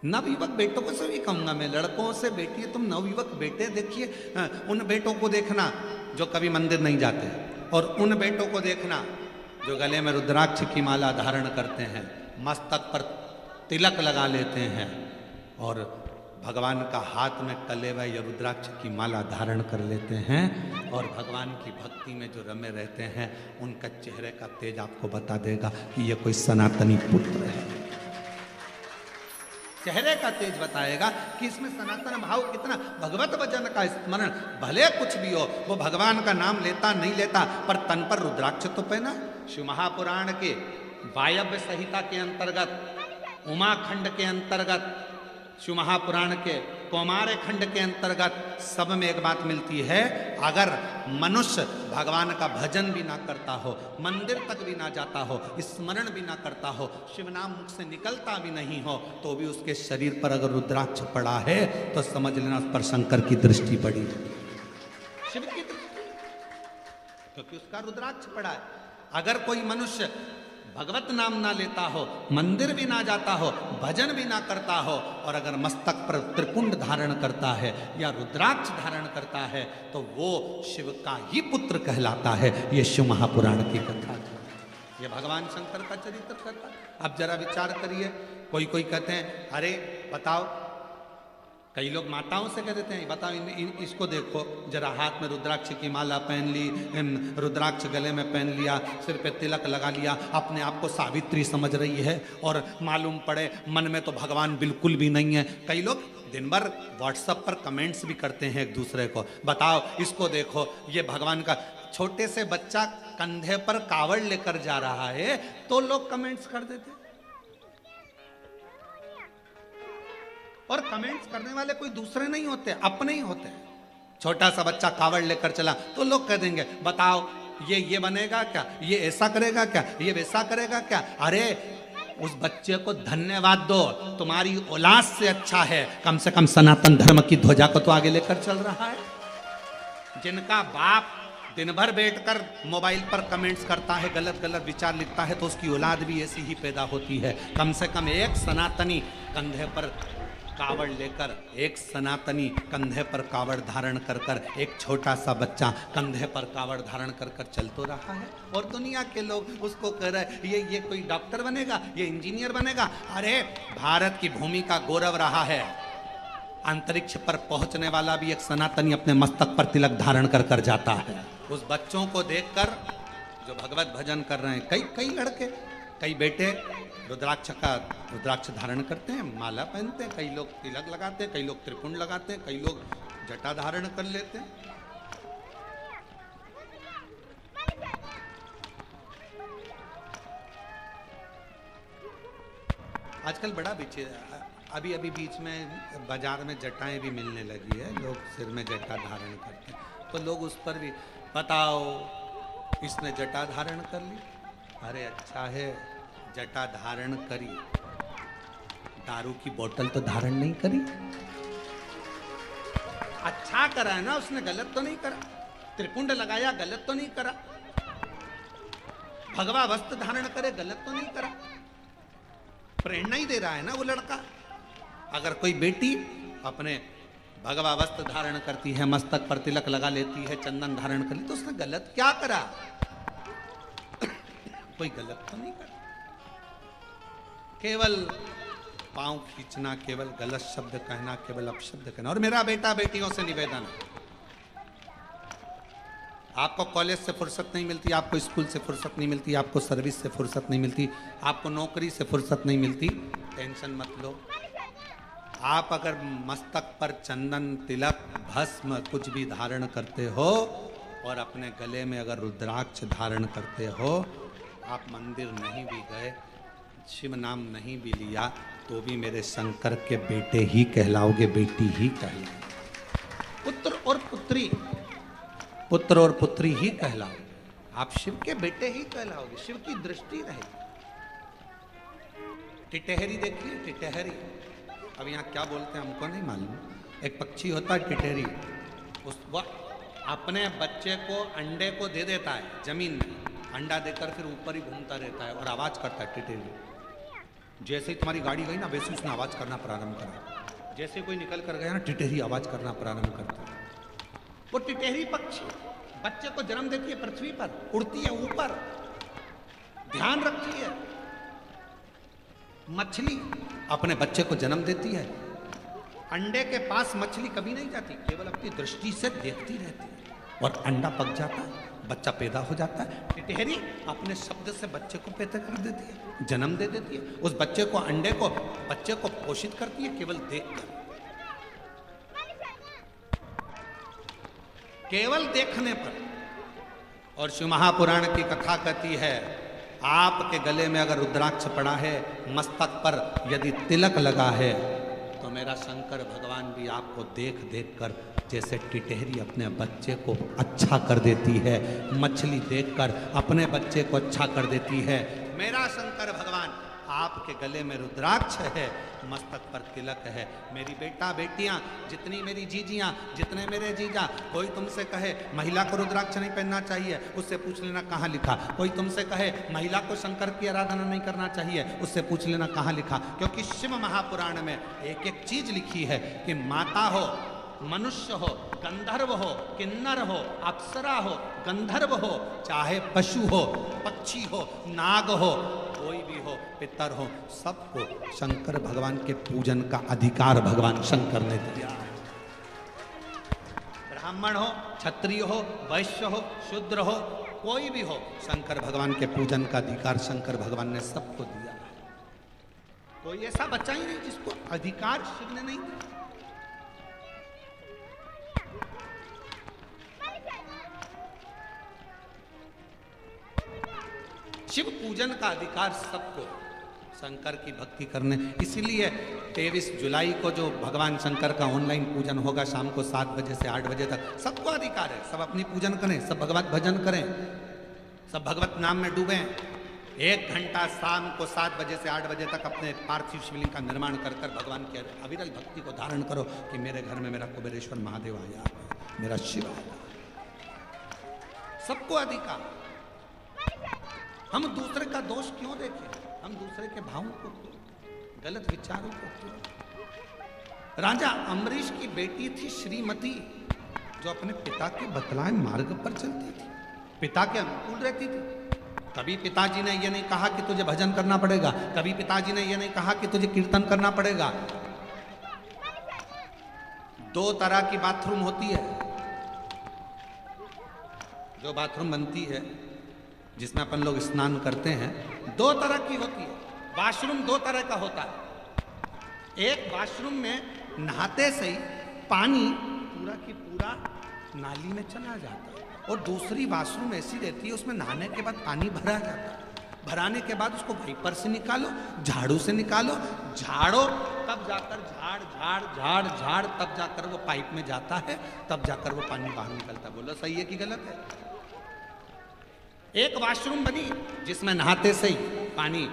नवयुवक बेटों को से भी कहूंगा मैं, लड़कों से बेटी तुम नवयुवक बेटे देखिए, उन बेटों को देखना जो कभी मंदिर नहीं जाते, और उन बेटों को देखना जो गले में रुद्राक्ष की माला धारण करते हैं, मस्तक पर तिलक लगा लेते हैं और भगवान का हाथ में कले व या रुद्राक्ष की माला धारण कर लेते हैं और भगवान की भक्ति में जो रमे रहते हैं, उनका चेहरे का तेज आपको बता देगा कि ये कोई सनातनी पुत्र है। चेहरे का तेज बताएगा कि इसमें सनातन भाव कितना, भगवत वचन का स्मरण, भले कुछ भी हो, वो भगवान का नाम लेता नहीं लेता पर तन पर रुद्राक्ष तो पहना। शिव महापुराण के वायव्य संहिता के अंतर्गत, उमाखंड के अंतर्गत, शिव महापुराण के कौमार खंड के अंतर्गत सब में एक बात मिलती है, अगर मनुष्य भगवान का भजन भी ना करता हो, मंदिर तक भी ना जाता हो, स्मरण भी ना करता हो, शिव नाम मुख से निकलता भी नहीं हो, तो भी उसके शरीर पर अगर रुद्राक्ष पड़ा है तो समझ लेना उस पर शंकर की दृष्टि पड़ी, शिव की दृष्टि, क्योंकि उसका रुद्राक्ष पड़ा है। अगर कोई मनुष्य भगवत नाम ना लेता हो, मंदिर भी ना जाता हो, भजन भी ना करता हो, और अगर मस्तक पर त्रिपुंड धारण करता है या रुद्राक्ष धारण करता है, तो वो शिव का ही पुत्र कहलाता है। ये शिव महापुराण की कथा है, ये भगवान शंकर का चरित्र कथा। अब जरा विचार करिए, कोई कोई कहते हैं अरे बताओ, कई लोग माताओं से कह देते हैं बताओ इसको देखो जरा, हाथ में रुद्राक्ष की माला पहन ली, रुद्राक्ष गले में पहन लिया, सिर पे तिलक लगा लिया, अपने आप को सावित्री समझ रही है, और मालूम पड़े मन में तो भगवान बिल्कुल भी नहीं है। कई लोग दिन भर व्हाट्सएप पर कमेंट्स भी करते हैं एक दूसरे को, बताओ इसको देखो, ये भगवान का, छोटे से बच्चा कंधे पर कावड़ लेकर जा रहा है तो लोग कमेंट्स कर देते, और कमेंट्स करने वाले कोई दूसरे नहीं होते, अपने ही होते हैं। छोटा सा बच्चा कावड़ लेकर चला तो लोग कह देंगे बताओ ये बनेगा क्या, ये ऐसा करेगा क्या, ये वैसा करेगा क्या। अरे उस बच्चे को धन्यवाद दो, तुम्हारी औलाद से अच्छा है, कम से कम सनातन धर्म की ध्वजा को तो आगे लेकर चल रहा है। जिनका बाप दिन भर बैठकर मोबाइल पर कमेंट्स करता है, गलत गलत विचार लिखता है, तो उसकी औलाद भी ऐसी ही पैदा होती है। कम से कम एक सनातनी कंधे पर कावड़ लेकर, एक सनातनी कंधे पर कावड़ धारण कर कर, एक छोटा सा बच्चा कंधे पर कावड़ धारण कर कर चल तो रहा है, और दुनिया के लोग उसको कह रहे ये कोई डॉक्टर बनेगा, ये इंजीनियर बनेगा। अरे भारत की भूमि का गौरव रहा है, अंतरिक्ष पर पहुंचने वाला भी एक सनातनी अपने मस्तक पर तिलक धारण कर कर जाता है। उस बच्चों को देखकर जो भगवत भजन कर रहे हैं, कई लड़के, कई बेटे रुद्राक्ष धारण करते हैं, माला पहनते हैं, कई लोग तिलक लगाते हैं, कई लोग त्रिपुंड लगाते हैं, कई लोग जटा धारण कर लेते हैं। आजकल बड़ा अभी बीच में बाजार में जटाएं भी मिलने लगी है, लोग सिर में जटा धारण करते हैं, तो लोग उस पर भी बताओ इसने जटा धारण कर ली, अरे अच्छा है जटा धारण करी, दारू की बोतल तो धारण नहीं करी, अच्छा करा है ना उसने, गलत तो नहीं करा, त्रिपुंड लगाया गलत तो नहीं करा, भगवा वस्त्र धारण करे गलत तो नहीं करा, प्रेरणा ही दे रहा है ना वो लड़का। अगर कोई बेटी अपने भगवा वस्त्र धारण करती है, मस्तक पर तिलक लगा लेती है, चंदन धारण कर ली, तो उसने गलत क्या करा, कोई गलत तो नहीं करा। केवल पांव खींचना, केवल गलत शब्द कहना, केवल अपशब्द कहना। और मेरा बेटा बेटियों से निवेदन है, आपको कॉलेज से फुर्सत नहीं मिलती, आपको स्कूल से फुर्सत नहीं मिलती, आपको सर्विस से फुर्सत नहीं मिलती, आपको नौकरी से फुर्सत नहीं मिलती, टेंशन मत लो। आप अगर मस्तक पर चंदन, तिलक, भस्म कुछ भी धारण करते हो और अपने गले में अगर रुद्राक्ष धारण करते हो, आप मंदिर नहीं भी गए, शिव नाम नहीं भी लिया, तो भी मेरे शंकर के बेटे ही कहलाओगे, बेटी ही कहलाओगे, पुत्र और पुत्री ही कहलाओगे, आप शिव के बेटे ही कहलाओगे, शिव की दृष्टि रहेगी। टिटहरी देखिए, टिटहरी, अब यहाँ क्या बोलते हैं हमको नहीं मालूम, एक पक्षी होता है टिटहरी, वह अपने बच्चे को अंडे को दे देता है जमीन में, अंडा देकर फिर ऊपर ही घूमता रहता है और आवाज करता है टिटहरी। जैसे ही तुम्हारी गाड़ी गई ना वैसे उसने आवाज करना प्रारंभ करा। जैसे कोई निकल कर गया ना टिटहरी आवाज करना प्रारंभ करता है। वो टिटहरी पक्षी बच्चे को जन्म देती है, पृथ्वी पर उड़ती है ऊपर, ध्यान रखती है। मछली अपने बच्चे को जन्म देती है, अंडे के पास मछली कभी नहीं जाती, केवल अपनी दृष्टि से देखती रहती है और अंडा पक जाता है, बच्चा पैदा हो जाता है। टिटहरी अपने शब्द से बच्चे को पैदा कर देती है, जन्म दे देती है। उस बच्चे को, अंडे को, बच्चे को पोषित करती है केवल देखकर, केवल देखने पर। और शिव महापुराण की कथा कहती है, आपके गले में अगर रुद्राक्ष पड़ा है, मस्तक पर यदि तिलक लगा है, तो मेरा शंकर भगवान भी आपको देख देख कर, जैसे टिटहरी अपने बच्चे को अच्छा कर देती है, मछली देखकर अपने बच्चे को अच्छा कर देती है, मेरा शंकर भगवान आपके गले में रुद्राक्ष है, मस्तक पर तिलक है। मेरी बेटा बेटियां, जितनी मेरी जीजियां, जितने मेरे जीजा, कोई तुमसे कहे महिला को रुद्राक्ष नहीं पहनना चाहिए, उससे पूछ लेना कहाँ लिखा। कोई तुमसे कहे महिला को शंकर की आराधना नहीं करना चाहिए, उससे पूछ लेना कहाँ लिखा। क्योंकि शिव महापुराण में एक एक चीज लिखी है कि माता हो, मनुष्य हो, गंधर्व हो, किन्नर हो, अप्सरा हो, गंधर्व हो, चाहे पशु हो, पक्षी हो, नाग हो, कोई भी हो, पितर हो, सबको शंकर भगवान के पूजन का अधिकार भगवान शंकर ने दिया। ब्राह्मण हो, क्षत्रिय हो, वैश्य हो, शूद्र हो, कोई भी हो, शंकर भगवान के पूजन का अधिकार शंकर भगवान ने सबको दिया। कोई ऐसा बच्चा ही नहीं जिसको अधिकार शिव ने नहीं दिया। शिव पूजन का अधिकार सबको, शंकर की भक्ति करने। इसीलिए 23 जुलाई को जो भगवान शंकर का ऑनलाइन पूजन होगा शाम को 7 बजे से 8 बजे तक, सबको अधिकार है, सब अपनी पूजन करें, सब भगवत भजन करें, सब भगवत नाम में डूबें। 1 घंटा शाम को 7 बजे से 8 बजे तक अपने पार्थिव शिवलिंग का निर्माण कर कर भगवान की अविरल भक्ति को धारण करो कि मेरे घर में मेरा कुबेरेश्वर महादेव आया, मेरा शिव आया। सबको अधिकार। हम दूसरे का दोष क्यों देखें? हम दूसरे के भावों को क्यों, गलत विचारों को क्यों? राजा अम्बरीश की बेटी थी श्रीमती, जो अपने पिता के बतलाए मार्ग पर चलती थी, पिता के अनुकूल रहती थी। कभी पिताजी ने यह नहीं कहा कि तुझे भजन करना पड़ेगा, कभी पिताजी ने यह नहीं कहा कि तुझे कीर्तन करना पड़ेगा। 2 तरह की बाथरूम होती है, जो बाथरूम बनती है जिसमें अपन लोग स्नान करते हैं, 2 तरह की होती है। वॉशरूम 2 तरह का होता है। एक वॉशरूम में नहाते से ही पानी पूरा की पूरा नाली में चला जाता है, और दूसरी वॉशरूम ऐसी रहती है उसमें नहाने के बाद पानी भरा जाता है। भराने के बाद उसको वाइपर से निकालो, झाड़ू से निकालो, झाड़ो, तब जाकर झाड़ तब जाकर वो पाइप में जाता है, तब जाकर वो पानी बाहर निकलता है। बोलो सही है कि गलत है? एक वॉशरूम बनी जिसमें नहाते से ही पानी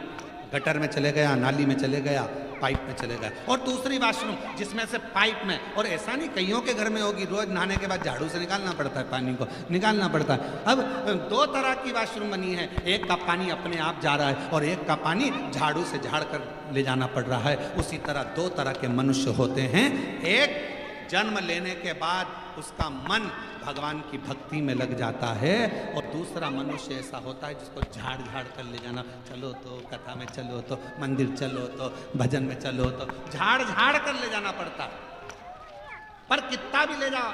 गटर में चले गया, नाली में चले गया, पाइप में चले गया, और दूसरी वॉशरूम जिसमें से पाइप में, और ऐसा नहीं कईयों के घर में होगी, रोज नहाने के बाद झाड़ू से निकालना पड़ता है, पानी को निकालना पड़ता है। अब 2 तरह की वॉशरूम बनी है, एक का पानी अपने आप जा रहा है और एक का पानी झाड़ू से झाड़ कर ले जाना पड़ रहा है। उसी तरह 2 तरह के मनुष्य होते हैं। एक जन्म लेने के बाद उसका मन भगवान की भक्ति में लग जाता है, और दूसरा मनुष्य ऐसा होता है जिसको झाड़ कर ले जाना, चलो तो कथा में, चलो तो मंदिर, चलो तो भजन में, चलो तो झाड़ कर ले जाना पड़ता। पर कितना भी ले जाओ,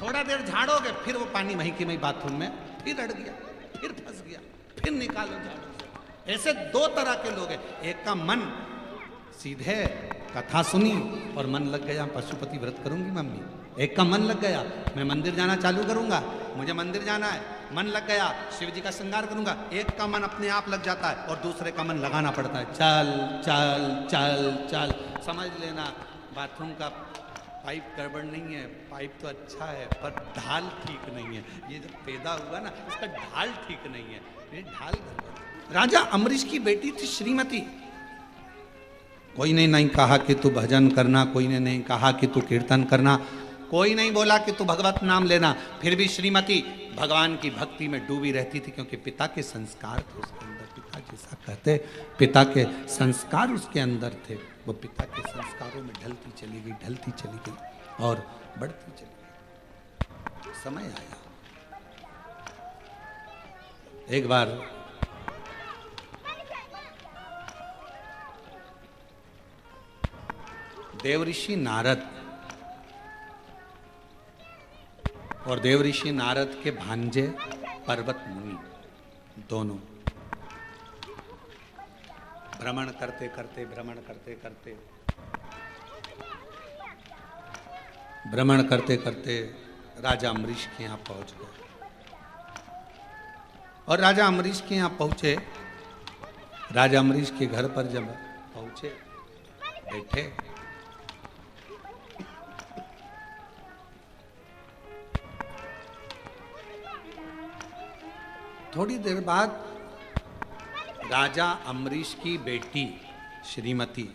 थोड़ा देर झाड़ोगे फिर वो पानी वहीं की वहीं बाथरूम में फिर अड़ गया, फिर फंस गया, फिर निकालो झाड़ू से। ऐसे 2 तरह के लोग हैं। एक का मन सीधे कथा सुनी और मन लग गया पशुपति व्रत करूंगी मम्मी, एक का मन लग गया मैं मंदिर जाना चालू करूंगा, मुझे मंदिर जाना है, मन लग गया शिव जी का श्रृंगार करूंगा। एक का मन अपने आप लग जाता है और दूसरे का मन लगाना पड़ता है, चल चल चल चल। समझ लेना बाथरूम का पाइप गड़बड़ नहीं है, पाइप तो अच्छा है पर ढाल ठीक नहीं है। ये जो पैदा हुआ ना, इसका ढाल ठीक नहीं है, ये ढाल गड़बड़। राजा अम्बरीश की बेटी थी श्रीमती। कोई ने नहीं कहा कि तू भजन करना, कोई ने नहीं कहा कि तू कीर्तन करना, कोई नहीं बोला कि तू भगवत नाम लेना, फिर भी श्रीमती भगवान की भक्ति में डूबी रहती थी, क्योंकि पिता के संस्कार थे उसके अंदर, पिता जैसा कहते पिता के संस्कार उसके अंदर थे, वो पिता के संस्कारों में ढलती चली गई और बढ़ती चली गई। समय आया, एक बार देवऋषि नारद और देवऋषि नारद के भांजे पर्वत मुनि दोनों भ्रमण करते करते राजा अम्बरीश के यहाँ पहुंच गए। और राजा अम्बरीश के यहाँ पहुंचे, राजा अम्बरीश के घर पर जब पहुंचे, बैठे, थोड़ी देर बाद राजा अम्बरीश की बेटी श्रीमती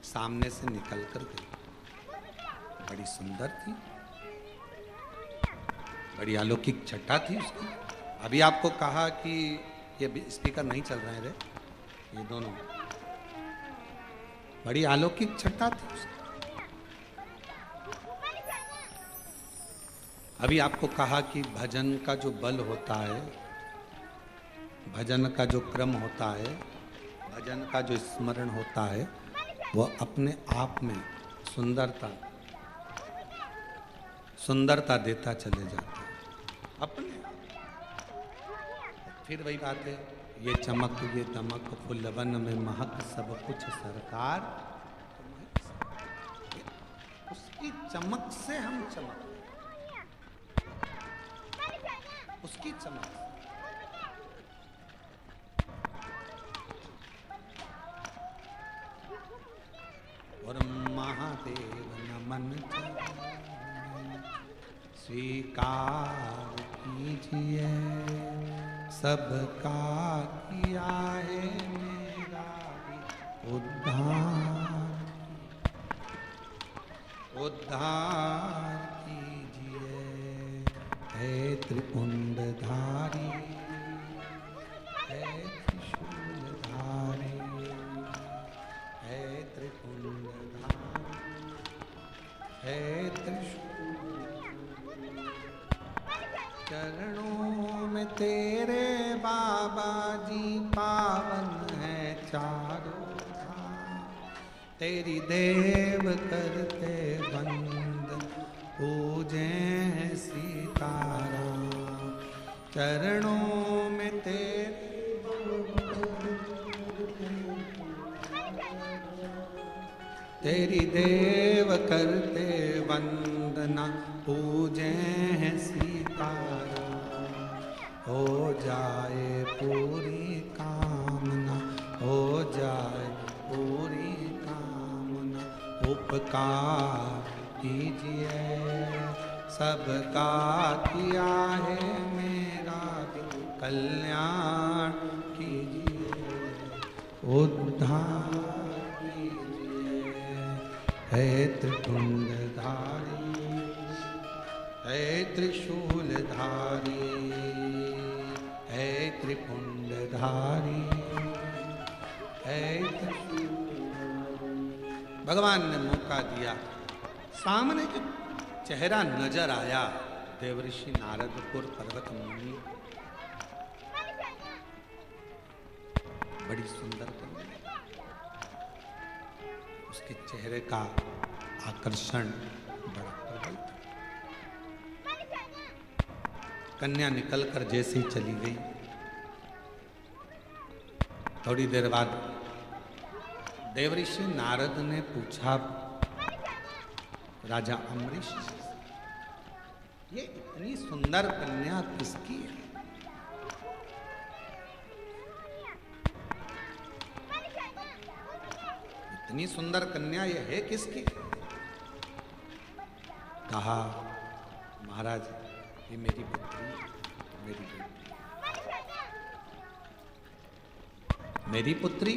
सामने से निकल कर गई। बड़ी सुंदर थी, बड़ी अलौकिक छटा थी उसकी। अभी आपको कहा कि ये स्पीकर नहीं चल रहे रे, ये दोनों, बड़ी अलौकिक छटा थी उसकी। अभी आपको कहा कि भजन का जो बल होता है, भजन का जो क्रम होता है, भजन का जो स्मरण होता है, वह अपने आप में सुंदरता देता चले जाता है अपने। फिर वही बात है, ये चमक ये दमक फुलवन में महक सब कुछ सरकार, उसकी चमक से हम चमक, उसकी चमक। और महादेव नमन स्वीकार कीजिए, सबका किया है मेरा उद्धार कीजिए। हे त्रिपुंडधारी, हे त्रिशूलधारी, हे त्रिपुंडधारी, हे त्रिशूल, चरणों में तेरे बाबा जी पावन है चारों धाम। तेरी देव करते बंद पूजे सीताराम। चरणों में तेरे तेरी देव करते वंदना पूजे हैं सीताराम। हो जाए पूरी कामना, हो जाए पूरी कामना। उपकार कीजिए, सबका किया है मेरा कल्याण कीजिए, उद्धार कीजिए। हे त्रिपुंडधारी, हे त्रिशूलधारी, हे त्रिपुंडधारी, हे भगवान ने मौका दिया। सामने जो चेहरा नजर आया, देवऋषि नारदपुर पर्वत मुनि, बड़ी सुंदर कन्या, उसके चेहरे का आकर्षण बड़ा प्रबल था। कन्या निकलकर जैसे ही चली गई, थोड़ी देर बाद देवऋषि नारद ने पूछा राजा अम्बरीश से, ये इतनी सुंदर कन्या किसकी है? इतनी सुंदर कन्या ये है किसकी? कहा, महाराज ये मेरी पुत्री, मेरी बेटी, मेरी पुत्री,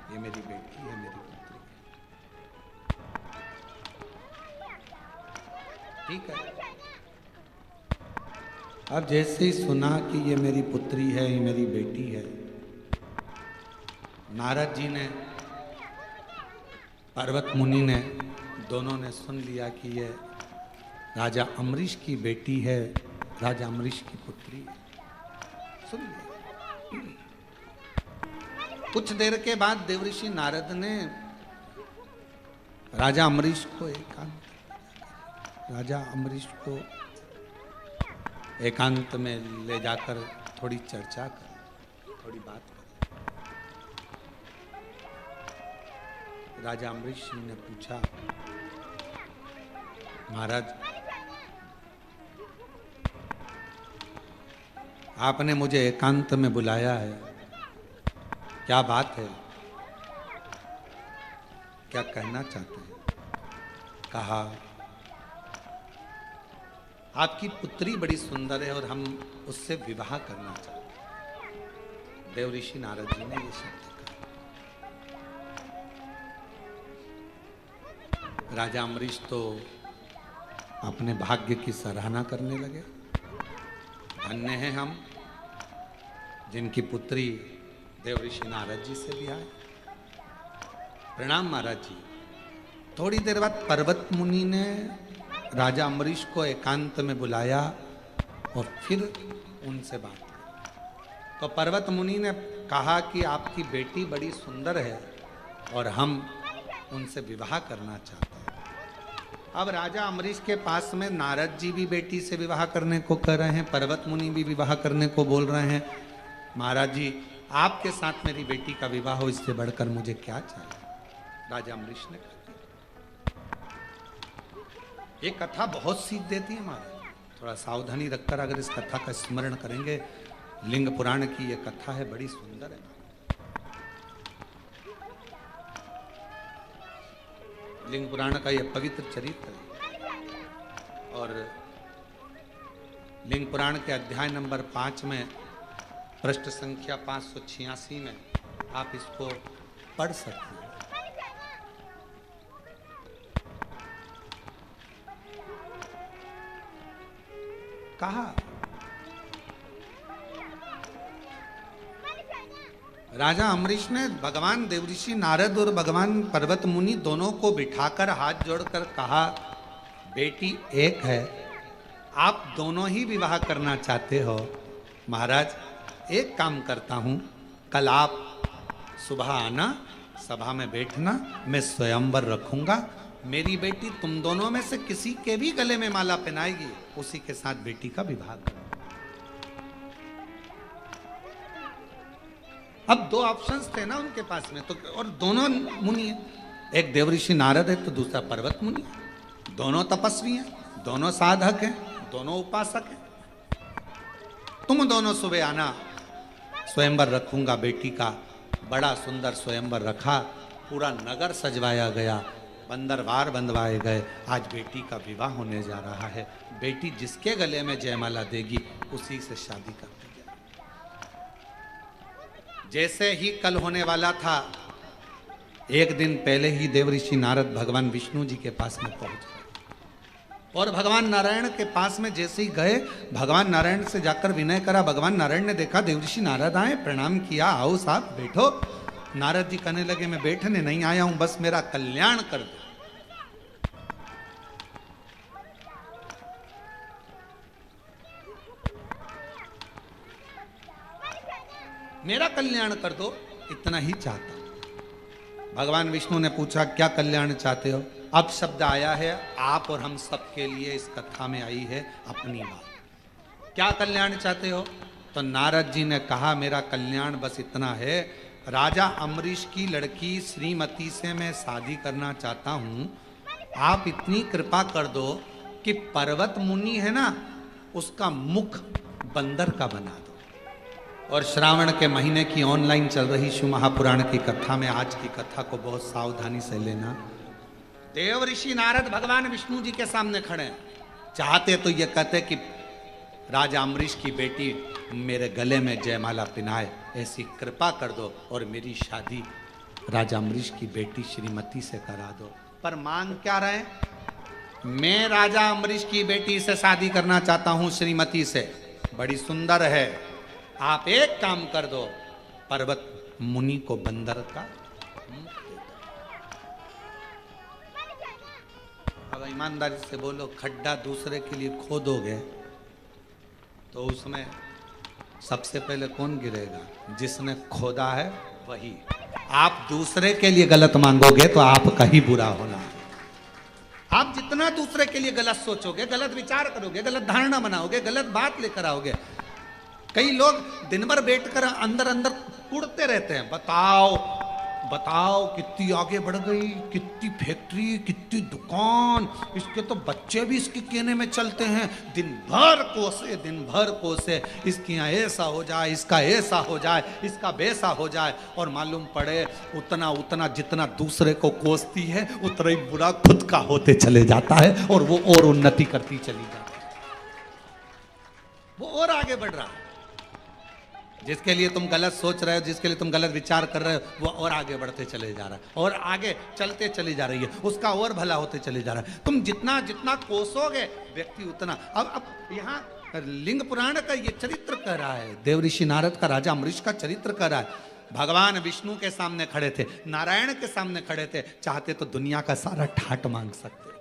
ये मेरी बेटी है, मेरी पुत्री। ठीक है। अब जैसे ही सुना कि ये मेरी पुत्री है, ये मेरी बेटी है, नारद जी ने, पर्वत मुनि ने, दोनों ने सुन लिया कि ये राजा अम्बरीश की बेटी है, राजा अम्बरीश की पुत्री है। सुन लिया। कुछ देर के बाद देवऋषि नारद ने राजा अम्बरीश को एकांत में ले जाकर थोड़ी चर्चा कर, थोड़ी बात कर। राजा अम्बरीश जी ने पूछा, महाराज आपने मुझे एकांत में बुलाया है, क्या बात है, क्या कहना चाहते हैं? कहा, आपकी पुत्री बड़ी सुंदर है और हम उससे विवाह करना चाहते हैं। देवऋषि नारद जी ने ये शब्द कहा। राजा अम्बरीश तो अपने भाग्य की सराहना करने लगे। धन्य हैं हम जिनकी पुत्री देवऋषि नारद जी से भी आए। प्रणाम महाराज जी। थोड़ी देर बाद पर्वत मुनि ने राजा अम्बरीश को एकांत में बुलाया और फिर उनसे बात की। तो पर्वत मुनि ने कहा कि आपकी बेटी बड़ी सुंदर है और हम उनसे विवाह करना चाहते हैं। अब राजा अम्बरीश के पास में नारद जी भी बेटी से विवाह करने को कह रहे हैं, पर्वत मुनि भी विवाह करने को बोल रहे हैं। महाराज जी आपके साथ मेरी बेटी का विवाह हो, इससे बढ़कर मुझे क्या चाहिए? राजा अम्बरीश ने कहा, ये कथा बहुत सीख देती है महाराज। थोड़ा सावधानी रखकर अगर इस कथा का स्मरण करेंगे, लिंग पुराण की ये कथा है, बड़ी सुंदर है। लिंग पुराण का यह पवित्र चरित्र है और लिंग पुराण के अध्याय नंबर 5 में पृष्ठ संख्या 586 में आप इसको पढ़ सकते हैं। कहा राजा अम्बरीश ने भगवान देवऋषि नारद और भगवान पर्वत मुनि दोनों को बिठाकर हाथ जोड़कर कहा, बेटी एक है, आप दोनों ही विवाह करना चाहते हो। महाराज एक काम करता हूं, कल आप सुबह आना, सभा में बैठना, मैं स्वयंवर रखूंगा। मेरी बेटी तुम दोनों में से किसी के भी गले में माला पहनाएगी, उसी के साथ बेटी का विवाह करो। अब दो ऑप्शंस थे ना उनके पास में, तो और दोनों मुनि हैं, एक देवऋषि नारद है तो दूसरा पर्वत मुनि है। दोनों तपस्वी हैं, दोनों साधक हैं, दोनों उपासक हैं। तुम दोनों सुबह आना, स्वयंवर रखूंगा बेटी का। बड़ा सुंदर स्वयंवर रखा, पूरा नगर सजवाया गया, बंदरवार बंधवाए गए। आज बेटी का विवाह होने जा रहा है। बेटी जिसके गले में जयमाला देगी उसी से शादी कर दी जाए। जैसे ही कल होने वाला था, एक दिन पहले ही देवऋषि नारद भगवान विष्णु जी के पास में पहुंच गए और भगवान नारायण के पास में जैसे ही गए, भगवान नारायण से जाकर विनय करा। भगवान नारायण ने देखा देवऋषि नारद आए, प्रणाम किया, आओ साहब बैठो। नारद जी कहने लगे, मैं बैठने नहीं आया हूं, बस मेरा कल्याण कर दो। मेरा कल्याण कर दो, इतना ही चाहता हूं। भगवान विष्णु ने पूछा, क्या कल्याण चाहते हो? अब शब्द आया है आप और हम सब के लिए, इस कथा में आई है अपनी बात। क्या कल्याण चाहते हो? तो नारद जी ने कहा, मेरा कल्याण बस इतना है, राजा अम्बरीश की लड़की श्रीमती से मैं शादी करना चाहता हूं। आप इतनी कृपा कर दो कि पर्वत मुनि है ना, उसका मुख बंदर का बना दो। और श्रावण के महीने की ऑनलाइन चल रही शिव महापुराण की कथा में आज की कथा को बहुत सावधानी से लेना। देवऋषि नारद भगवान विष्णु जी के सामने खड़े हैं। चाहते तो ये कहते कि राजा अम्बरीश की बेटी मेरे गले में जयमाला पिनाए, ऐसी कृपा कर दो और मेरी शादी राजा अम्बरीश की बेटी श्रीमती से करा दो। पर मांग क्या रहे? मैं राजा अम्बरीश की बेटी से शादी करना चाहता हूं, श्रीमती से, बड़ी सुंदर है। आप एक काम कर दो, पर्वत मुनि को बंदर का। अब ईमानदारी से बोलो, खड्डा दूसरे के लिए खोदोगे तो उसमें सबसे पहले कौन गिरेगा? जिसने खोदा है वही। आप दूसरे के लिए गलत मांगोगे तो आपका ही बुरा होना। आप जितना दूसरे के लिए गलत सोचोगे, गलत विचार करोगे, गलत धारणा बनाओगे, गलत बात लेकर आओगे। कई लोग दिन भर बैठकर अंदर अंदर उड़ते रहते हैं, बताओ बताओ कितनी आगे बढ़ गई, कितनी फैक्ट्री, कितनी दुकान, इसके तो बच्चे भी इसके कहने में चलते हैं। दिन भर कोसे, इसके यहाँ ऐसा हो जाए, इसका ऐसा हो जाए, इसका वैसा हो जाए। और मालूम पड़े उतना उतना जितना दूसरे को कोसती है उतना ही बुरा खुद का होते चले जाता है, और वो और उन्नति करती चली जाती है, वो और आगे बढ़ रहा है। जिसके लिए तुम गलत सोच रहे हो, जिसके लिए तुम गलत विचार कर रहे हो, वो और आगे बढ़ते चले जा रहा है, और आगे चलते चली जा रही है, उसका और भला होते चले जा रहा है। तुम जितना जितना कोसोगे व्यक्ति उतना। अब यहाँ लिंग पुराण का ये चरित्र कह रहा है, देवऋषि नारद का, राजा अम्बरीश का चरित्र कह रहा है। भगवान विष्णु के सामने खड़े थे, नारायण के सामने खड़े थे, चाहते तो दुनिया का सारा ठाट मांग सकते।